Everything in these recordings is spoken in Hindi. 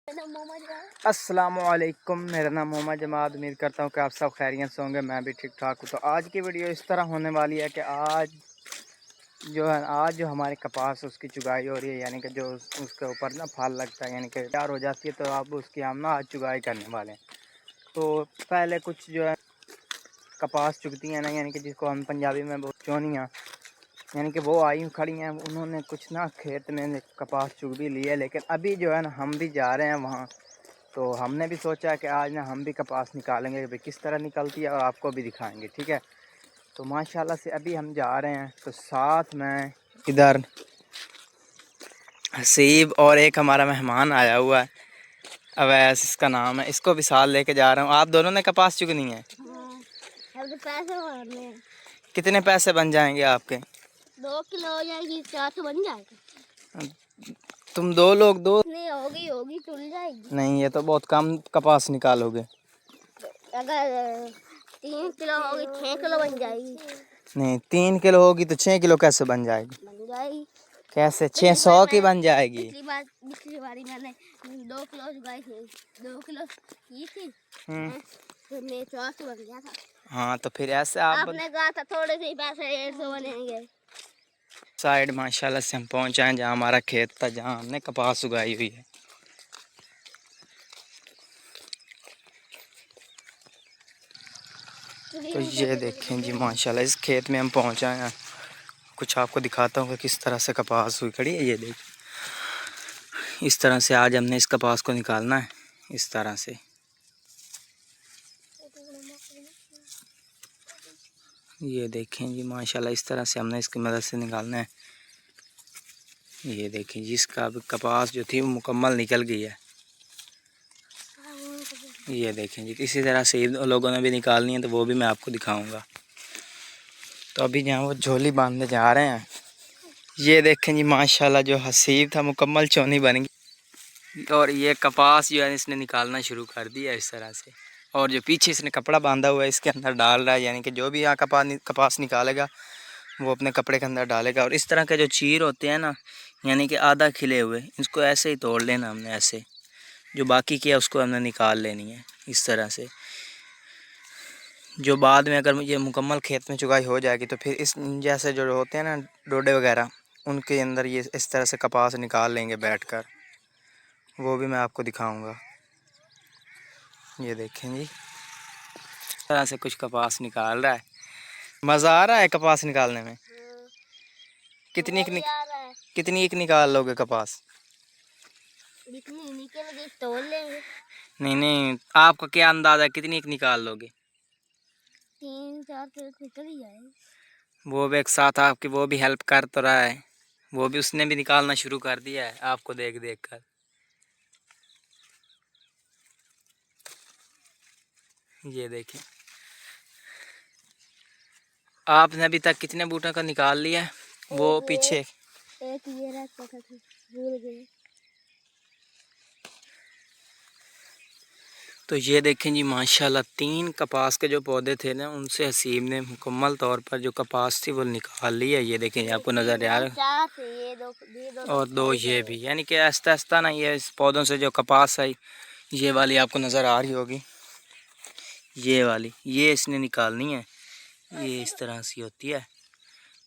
अस्सलामुअलैकुम, मेरा नाम मोहम्मद जमात। उम्मीद करता हूँ कि आप सब खैरियत से होंगे। मैं भी ठीक ठाक हूँ। तो आज की वीडियो इस तरह होने वाली है कि आज जो हमारे कपास उसकी चुगाई हो रही है, यानी कि जो उसके ऊपर ना फल लगता है, यानी कि तैयार हो जाती है, तो अब उसकी हम ना आज चुगाई करने वाले हैं। तो पहले कुछ जो है कपास चुगती हैं ना, यानी कि जिसको हम पंजाबी में चोनियाँ, यानी कि वो आई खड़ी हैं। उन्होंने कुछ ना खेत में कपास चुग भी ली है, लेकिन अभी जो है ना हम भी जा रहे हैं वहाँ। तो हमने भी सोचा कि आज ना हम भी कपास निकालेंगे, भाई किस तरह निकलती है और आपको भी दिखाएंगे, ठीक है। तो माशाल्लाह से अभी हम जा रहे हैं, तो साथ में इधर हसीब और एक हमारा मेहमान आया हुआ है, अवैस इसका नाम है। इसको भी साथ लेके जा रहा हूँ। आप दोनों ने कपास चुगनी है। तो पैसे भरने हैं। कितने पैसे बन जाएंगे आपके? 2 किलो हो जाएगी, 400 बन जाएगा। तुम दो लोग दो नहीं होगी चल जाएगी। नहीं, ये तो बहुत कम कपास निकालोगे। अगर 3 किलो होगी 6 किलो बन जाएगी। नहीं, 3 किलो होगी तो 6 किलो कैसे बन जाएगी? बन जाएगी कैसे? 600 की बन जाएगी। पिछली बारी मैंने 2 किलो चुकाई थी, 2 किलो की थी, फिर मेरे 400 बन गया था। हाँ, तो फिर ऐसे आपने कहा था थोड़े से ही पैसे 150 बनेंगे। साइड माशाल्लाह से हम पहुंचे हैं जहाँ हमारा खेत था, जहाँ हमने कपास उगाई हुई है। तो ये देखें जी, माशाल्लाह इस खेत में हम पहुंचे हैं। कुछ आपको दिखाता हूँ कि किस तरह से कपास हुई खड़ी है। ये देख, इस तरह से आज हमने इस कपास को निकालना है, इस तरह से। ये देखें जी, माशाल्लाह इस तरह से हमने इसकी मदद से निकालना है। ये देखें जी, इसका कपास जो थी वो मुकम्मल निकल गई है। ये देखें जी, इसी तरह से लोगों ने भी निकालनी है, तो वो भी मैं आपको दिखाऊंगा। तो अभी जहाँ वो झोली बांधने जा रहे हैं, ये देखें जी, माशाल्लाह जो हसीब था मुकम्मल चोनी बन गई। और ये कपास जो है इसने निकालना शुरू कर दिया इस तरह से। और जो पीछे इसने कपड़ा बांधा हुआ है इसके अंदर डाल रहा है, यानी कि जो भी यहाँ कपास निकालेगा वो अपने कपड़े के अंदर डालेगा। और इस तरह के जो चीर होते हैं ना, यानी कि आधा खिले हुए, इसको ऐसे ही तोड़ लेना हमने, ऐसे जो बाकी किया उसको हमने निकाल लेनी है इस तरह से। जो बाद में अगर ये मुकम्मल खेत में चुगाई हो जाएगी तो फिर इस जैसे जो होते हैं ना डोडे वगैरह, उनके अंदर ये इस तरह से कपास निकाल लेंगे बैठकर। वो भी मैं आपको दिखाऊंगा। ये देखें जी, इस तरह से कुछ कपास निकाल रहा है। मज़ा आ रहा है कपास निकालने में। कितनी एक निकाल लोगे कपास? निकल गई तोड़ लेंगे। नहीं, आपका क्या अंदाज़ा है कितनी एक निकाल लोगे? 3-4 किलो निकल ही जाए। वो भी एक साथ आपकी वो भी हेल्प कर तो रहा है, वो भी उसने भी निकालना शुरू कर दिया है आपको देख देख कर। ये देखें, आपने अभी तक कितने बूटों का निकाल लिया है? वो पीछे एक ये रहता था, भूल गए। तो ये देखें जी, माशाल्लाह 3 कपास के जो पौधे थे ना, उनसे हसीब ने मुकम्मल तौर पर जो कपास थी वो निकाल ली है। ये देखें, आपको नज़र आ रहा है। और 2 ये भी, यानी कि आहिस्ता आहिस्ता ना ये इस पौधों से जो कपास आई, ये वाली आपको नज़र आ रही होगी, ये वाली ये इसने निकालनी है। ये इस तरह से होती है।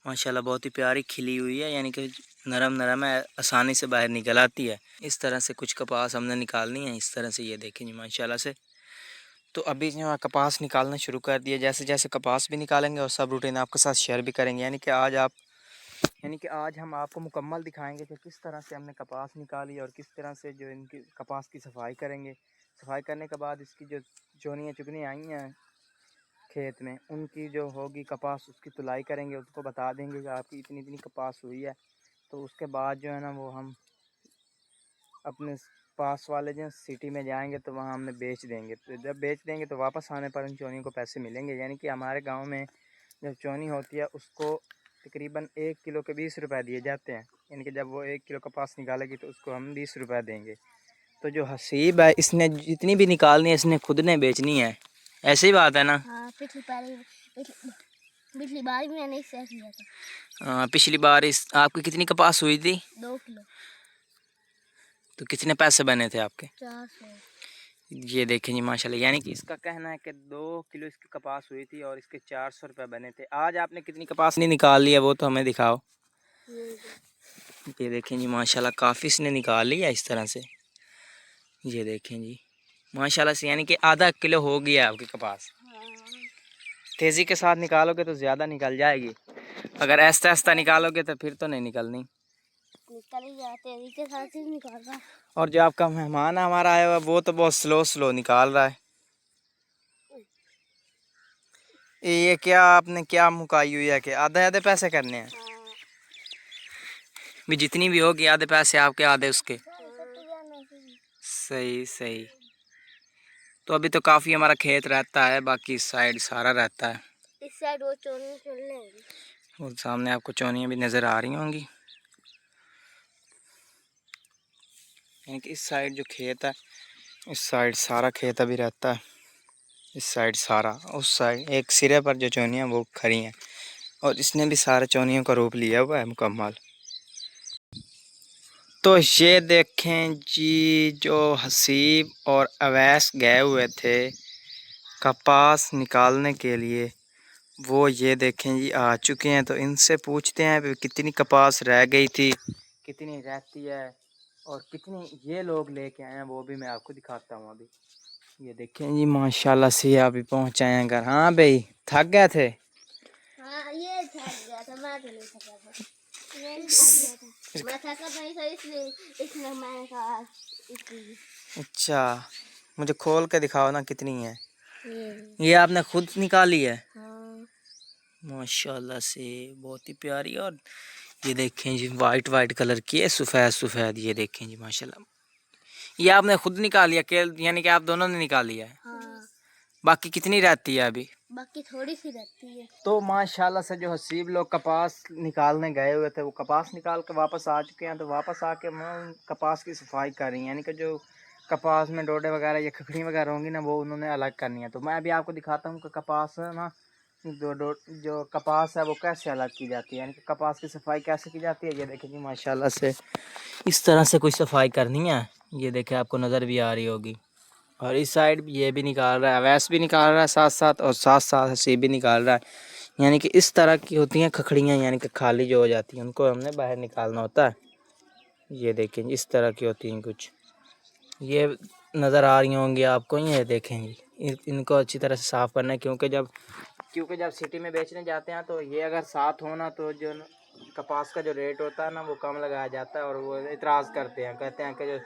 माशाल्लाह बहुत ही प्यारी खिली हुई है, यानी कि नरम नरम है, आसानी से बाहर निकल आती है। इस तरह से कुछ कपास हमने निकालनी है इस तरह से। ये देखें जी, माशाल्लाह से। तो अभी जो है कपास निकालना शुरू कर दिया। जैसे जैसे कपास भी निकालेंगे और सब रूटीन आपके साथ शेयर भी करेंगे, यानी कि आज हम आपको मुकम्मल दिखाएंगे कि किस तरह से हमने कपास निकाली और किस तरह से जो इनकी कपास की सफाई करेंगे। सफाई करने के बाद इसकी जो चोनियाँ चुगनी आई हैं खेत में, उनकी जो होगी कपास, उसकी तुलाई करेंगे, उसको बता देंगे कि आपकी इतनी इतनी कपास हुई है। तो उसके बाद जो है ना वो हम अपने पास वाले जो सिटी में जाएंगे तो वहाँ हमने बेच देंगे। तो जब बेच देंगे तो वापस आने पर उन चोनियों को पैसे मिलेंगे। यानी कि हमारे गांव में जब चोनी होती है उसको तकरीबन 1 किलो के 20 रुपये दिए जाते हैं। यानी कि जब वो 1 किलो कपास निकालेगी तो उसको हम 20 रुपये देंगे। तो जो हसीब है, इसने जितनी भी निकालनी है इसने खुद ने बेचनी है, ऐसी बात है ना? हाँ, पिछली बार भी मैंने इससे किया था। पिछली बार इस आपकी कितनी कपास हुई थी? 2 किलो। तो कितने पैसे बने थे आपके? 400। ये देखें जी माशाल्लाह, यानी कि इसका कहना है कि 2 किलो इसकी कपास हुई थी और इसके 400 रुपये बने थे। आज आपने कितनी कपास नहीं निकाल लिया वो तो हमें दिखाओ। ये देखें जी माशाल्लाह, काफ़ी इसने निकाल लिया इस तरह से। ये देखें जी माशाल्लाह से, यानी कि आधा किलो हो गया आपकी कपास। तेज़ी के साथ निकालोगे तो ज़्यादा निकल जाएगी, अगर आहिस्ता आहिस्ता निकालोगे तो फिर तो नहीं निकलनी। निकल ही जाते हैं, के साथ ही निकाल रहा है। और जो आपका मेहमान हमारा आया हुआ वो तो बहुत स्लो स्लो निकाल रहा है। ये क्या आपने क्या मुकाई हुई है कि आधे आधे पैसे करने हैं? भी जितनी भी होगी आधे पैसे आपके आधे उसके। सही सही। तो अभी तो काफ़ी हमारा खेत रहता है, बाकी इस साइड सारा रहता है। इस साइड वो चोनी चल रहे हैं, और सामने आपको चौनियाँ भी नज़र आ रही होंगी। यानी कि इस साइड जो खेत है, इस साइड सारा खेत अभी रहता है, इस साइड सारा, उस साइड एक सिरे पर जो चौनियाँ वो खड़ी हैं और इसने भी सारे चौनियों का रूप लिया हुआ है मुकम्मल। तो ये देखें जी, जो हसीब और अवैस गए हुए थे कपास निकालने के लिए, वो ये देखें जी आ चुके हैं। तो इनसे पूछते हैं भी कितनी कपास रह गई थी, कितनी रहती है और कितनी ये लोग लेके आए हैं, वो भी मैं आपको दिखाता हूँ अभी। ये देखें जी माशाल्लाह से अभी पहुँच आए हैं घर। हाँ भाई, थक गए थे? हाँ ये थक गया था, मैं तो नहीं थका था, ये थक गया था, मैं थका नहीं था इसलिए मैंने कहा इसलिए। अच्छा, मुझे खोल के दिखाओ ना कितनी है। ये आपने खुद निकाली है? हाँ। माशाल्लाह से बहुत ही प्यारी। और ये देखें जी वाइट वाइट कलर की है, सफ़ेद सफ़ेद। ये देखें जी माशाल्लाह, ये आपने खुद निकाली है के, यानी कि आप दोनों ने निकाली है? हाँ। बाकी कितनी रहती है अभी? बाकी थोड़ी सी रहती है। तो माशाल्लाह से जो हसीब लोग कपास निकालने गए हुए थे वो कपास निकाल के वापस आ चुके हैं। तो वापस आके मैं कपास की सफाई कर रही हैं, यानी कि जो कपास में डोडे वगैरह या खखड़ी वगैरह होंगी ना, वो उन्होंने अलग करनी है। तो मैं अभी आपको दिखाता हूँ कि कपास है ना, जो कपास है वो कैसे अलग की जाती है, यानी कि कपास की सफाई कैसे की जाती है। ये देखें जी माशाल्लाह से इस तरह से कुछ सफाई करनी है। ये देखें, आपको नज़र भी आ रही होगी। और इस साइड ये भी निकाल रहा है, अवैस भी निकाल रहा है साथ साथ, और साथ साथ हसीब भी निकाल रहा है। यानी कि इस तरह की होती हैं खखड़ियाँ, यानी कि खाली जो हो जाती हैं उनको हमने बाहर निकालना होता है। ये देखें इस तरह की होती हैं कुछ, ये नज़र आ रही होंगी आपको। ये देखेंगे, इनको अच्छी तरह से साफ़ करना है, क्योंकि जब सिटी में बेचने जाते हैं तो ये अगर साथ होना तो जो कपास का जो रेट होता है ना वो कम लगाया जाता है। और वो इतराज़ करते हैं, कहते हैं कि जो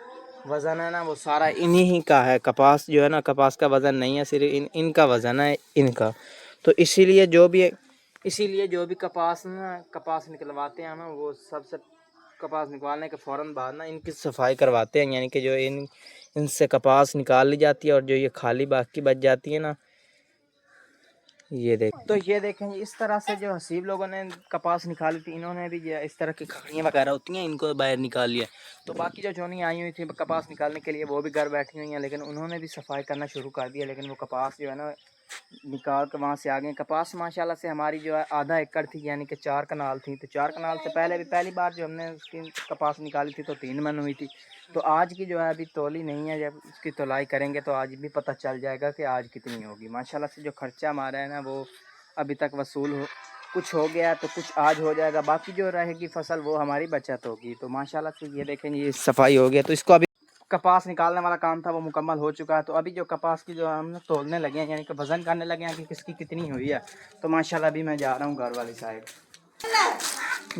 वज़न है ना वो सारा इन्हीं ही का है, कपास जो है ना, कपास का वज़न नहीं है, सिर्फ इनका वज़न है इनका। तो इसीलिए जो भी कपास निकलवाते हैं ना, वो सबसे कपास निकालने के फ़ौरन बाद ना इनकी सफाई करवाते हैं, यानी कि जो इनसे कपास निकाल ली जाती है और जो ये खाली बाकी बच जाती है ना, ये देखें इस तरह से जो हसीब लोगों ने कपास निकाली थी, इन्होंने भी इस तरह की खखड़ियाँ वगैरह होती हैं इनको बाहर निकाल लिया। तो बाकी जो चोनी आई हुई थी कपास निकालने के लिए वो भी घर बैठी हुई हैं, लेकिन उन्होंने भी सफाई करना शुरू कर दिया। लेकिन वो कपास जो है ना निकाल के वहाँ से आ गए। कपास माशाल्लाह से हमारी जो है आधा एकड़ थी, यानी कि 4 कनाल थी। तो 4 कनाल से पहली बार जो हमने उसकी कपास निकाली थी तो 3 मन हुई थी। तो आज की जो है अभी तोली नहीं है, जब उसकी तोलाई करेंगे तो आज भी पता चल जाएगा कि आज कितनी होगी। माशाल्लाह से जो खर्चा हमारा है ना वो अभी तक वसूल कुछ हो गया, तो कुछ आज हो जाएगा, बाकी जो रहेगी फसल वो हमारी बचत होगी। तो माशाल्लाह से ये देखें ये सफाई हो गया। तो इसको अभी कपास निकालने वाला काम था वो मुकम्मल हो चुका है। तो अभी जो कपास की जो हम तोलने लगे हैं, यानी कि वज़न करने लगे हैं कि किसकी कितनी हुई है। तो माशाल्लाह अभी मैं जा रहा हूँ घर वाली साइड।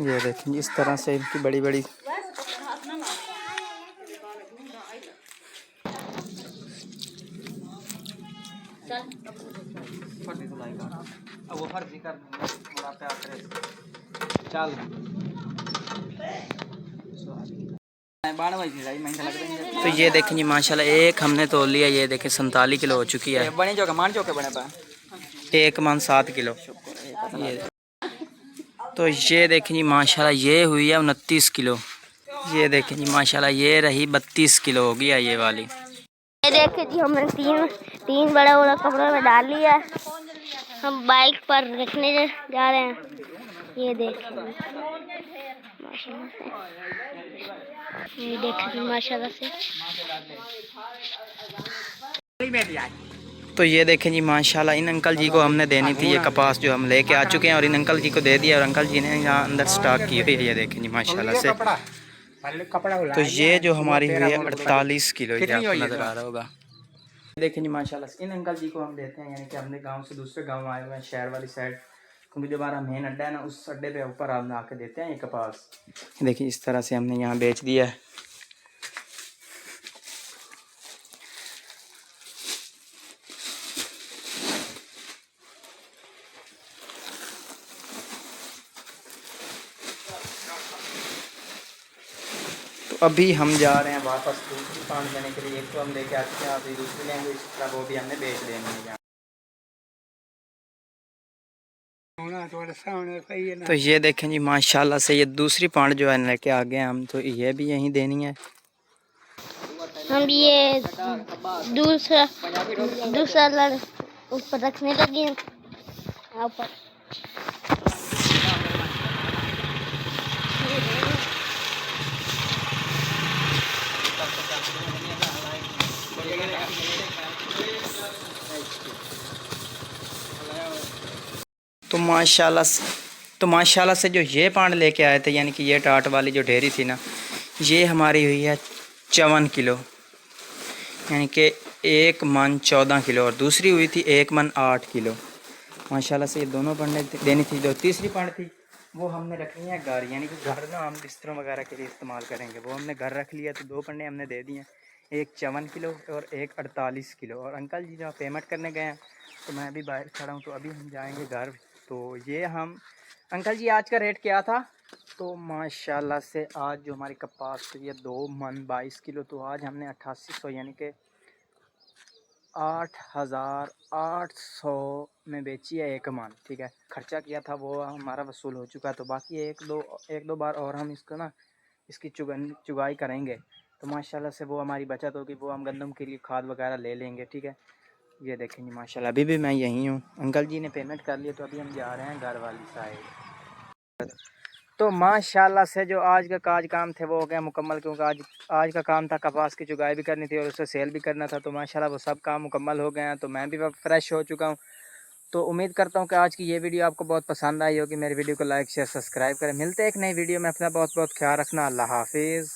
ये देखें इस तरह से इनकी बड़ी बड़ी चल तो ये देखें जी माशाल्लाह एक हमने तोल लिया। ये देखें 47 किलो हो चुकी है। बने जो मान चौके बने पा 1 मन 7 किलो। ये तो ये देखें जी माशाल्लाह ये हुई है 29 किलो। ये देखें जी माशाल्लाह ये रही 32 किलो हो गया ये वाली। ये देखें जी हमने तीन बड़ा कपड़ा में डाल लिया। हम बाइक पर रखने जा रहे हैं। ये देखिए माशाल्लाह से तो ये देखें जी माशाल्लाह, इन अंकल जी को हमने देनी थी ये कपास जो हम लेके आ चुके हैं, और इन अंकल जी को दे दिया, और अंकल जी ने यहाँ अंदर स्टॉक की हुई है। ये देखें जी माशाल्लाह से। तो ये जो हमारी हुई है 48 किलो, ये आपको नज़र आ रहा होगा। देखें जी माशाल्लाह से, इन अंकल जी को हम देते हैं, यानी कि हमने गांव से दूसरे गांव आए हुए हैं, शहर वाली साइड, क्योंकि जो हमारा मेन अड्डा है ना, उस अड्डे पे ऊपर हम आके देते हैं ये कपास। देखिए इस तरह से हमने यहाँ बेच दिया है। तो अभी हम जा रहे हैं वापस दूसरी पान लेने के लिए। एक तो हम लेके आ चुके हैं, अभी दूसरी लेंगे, इसी तरह वो भी हमने बेच देंगे यहाँ। तो ये देखें जी माशाल्लाह से, ये दूसरी पांड जो है लेके आ गए हम, तो ये भी यहीं देनी है। हम ये दूसरा लड़ ऊपर रखने लगे हैं ऊपर। तो माशाल्लाह से जो ये पांड लेके आए थे, यानी कि ये टाट वाली जो ढेरी थी ना, ये हमारी हुई है 54 किलो, यानी कि 1 मन 14 किलो, और दूसरी हुई थी 1 मन 8 किलो। माशाल्लाह से ये दोनों पंडे देनी थी। जो तीसरी पंड थी वो हमने रखनी है घर, यानी कि घर ना हम बिस्तरों वगैरह के लिए इस्तेमाल करेंगे, वो हमने घर रख लिया। तो 2 पंडे हमने दे दिए, एक 54 किलो और एक 48 किलो। और अंकल जी जहाँ पेमेंट करने गए हैं, तो मैं अभी बाहर खड़ा हूँ, तो अभी हम जाएंगे घर। तो ये हम अंकल जी आज का रेट क्या था? तो माशाल्लाह से आज जो हमारी कपास हुई है 2 मन 22 किलो, तो आज हमने 8800 यानी कि 8800 में बेची है 1 मन। ठीक है, खर्चा किया था वो हमारा वसूल हो चुका है। तो बाकी एक दो बार और हम इसको ना इसकी चुगाई करेंगे, तो माशाल्लाह से वो हमारी बचत होगी, वो हम गंदम के लिए खाद वगैरह ले लेंगे। ठीक है, ये देखेंगे माशाल्लाह अभी भी मैं यहीं हूँ। अंकल जी ने पेमेंट कर लिया, तो अभी हम जा रहे हैं घर वाली साइड। तो माशाल्लाह से जो आज का काज काम थे वो हो गया मुकम्मल, क्योंकि आज का काम था कपास की चुगाई भी करनी थी और उसे सेल भी करना था। तो माशाल्लाह वो सब काम मुकम्मल हो गए हैं, तो मैं भी फ्रेश हो चुका हूँ। तो उम्मीद करता हूँ कि आज की ये वीडियो आपको बहुत पसंद आई होगी। मेरी वीडियो को लाइक शेयर सब्सक्राइब करें। मिलते हैं एक नई वीडियो में। अपना बहुत बहुत ख्याल रखना। अल्लाह हाफिज़।